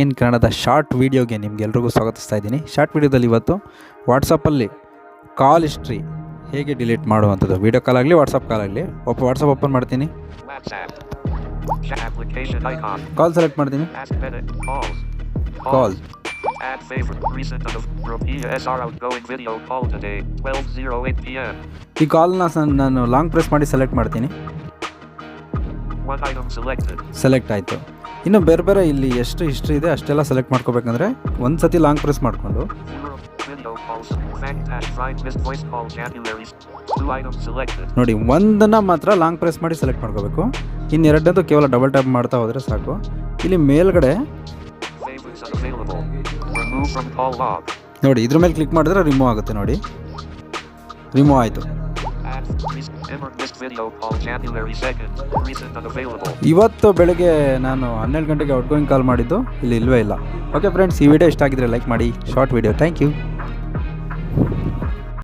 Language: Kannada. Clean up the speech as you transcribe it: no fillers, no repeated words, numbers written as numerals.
ಇನ್ ಕನ್ನಡದ ಶಾರ್ಟ್ ವೀಡಿಯೋಗೆ ನಿಮಗೆಲ್ರಿಗೂ ಸ್ವಾಗತಿಸ್ತಾ ಇದ್ದೀನಿ. ಶಾರ್ಟ್ ವೀಡಿಯೋದಲ್ಲಿ ಇವತ್ತು ವಾಟ್ಸಪ್ಪಲ್ಲಿ ಕಾಲ್ ಹಿಸ್ಟ್ರಿ ಹೇಗೆ ಡಿಲೀಟ್ ಮಾಡುವಂಥದ್ದು, ವೀಡಿಯೋ ಕಾಲ್ ಆಗಲಿ ವಾಟ್ಸಪ್ ಕಾಲ್ ಆಗಲಿ. ವಾಟ್ಸಪ್ ಓಪನ್ ಮಾಡ್ತೀನಿ, ಕಾಲ್ ಸೆಲೆಕ್ಟ್ ಮಾಡ್ತೀನಿ, ಕಾಲ್ Add favorite recent of group ESR outgoing video call today 12:08 p.m. ಈ ಕಾಲ್ನ ನಾನು ಲಾಂಗ್ ಪ್ರೆಸ್ ಮಾಡಿ ಸೆಲೆಕ್ಟ್ ಮಾಡ್ತೀನಿ. One item selected. ಸೆಲೆಕ್ಟ್ ಆಯಿತು. ಇನ್ನು ಬೇರೆ ಬೇರೆ ಇಲ್ಲಿ ಎಷ್ಟು ಹಿಸ್ಟ್ರಿ ಇದೆ ಅಷ್ಟೆಲ್ಲ ಸೆಲೆಕ್ಟ್ ಮಾಡ್ಕೋಬೇಕಂದ್ರೆ ಒಂದು ಸತಿ ಲಾಂಗ್ ಪ್ರೆಸ್ ಮಾಡಿಕೊಂಡು Video calls. Fact hash find missed voice call vocabularies. Two items selected. ನೋಡಿ, ಒಂದನ್ನು ಮಾತ್ರ ಲಾಂಗ್ ಪ್ರೆಸ್ ಮಾಡಿ ಸೆಲೆಕ್ಟ್ ಮಾಡ್ಕೋಬೇಕು. ಇನ್ನೆರಡನೇದು ಕೇವಲ ಡಬಲ್ ಟ್ಯಾಪ್ ಮಾಡ್ತಾ ಹೋದರೆ ಸಾಕು. ಇಲ್ಲಿ ಮೇಲ್ಗಡೆ Favorites unavailable. Remove from call log. ನೋಡಿ, ಇದ್ರ ಮೇಲೆ ಕ್ಲಿಕ್ ಮಾಡಿದ್ರೆ ರಿಮೂವ್ ಆಗುತ್ತೆ. ನೋಡಿ, ರಿಮೂವ್ ಆಯಿತು. Add missed video call vocabulary second. Recent unavailable. ಇವತ್ತು ಬೆಳಗ್ಗೆ ನಾನು 12 ಗಂಟೆಗೆ ಔಟ್ಗೋಯಿಂಗ್ ಕಾಲ್ ಮಾಡಿದ್ದು ಇಲ್ಲಿ ಇಲ್ಲವೇ ಇಲ್ಲ. ಓಕೆ ಫ್ರೆಂಡ್ಸ್, ಈ ವಿಡಿಯೋ ಇಷ್ಟ ಆಗಿದ್ರೆ ಲೈಕ್ ಮಾಡಿ. Short video. Thank you.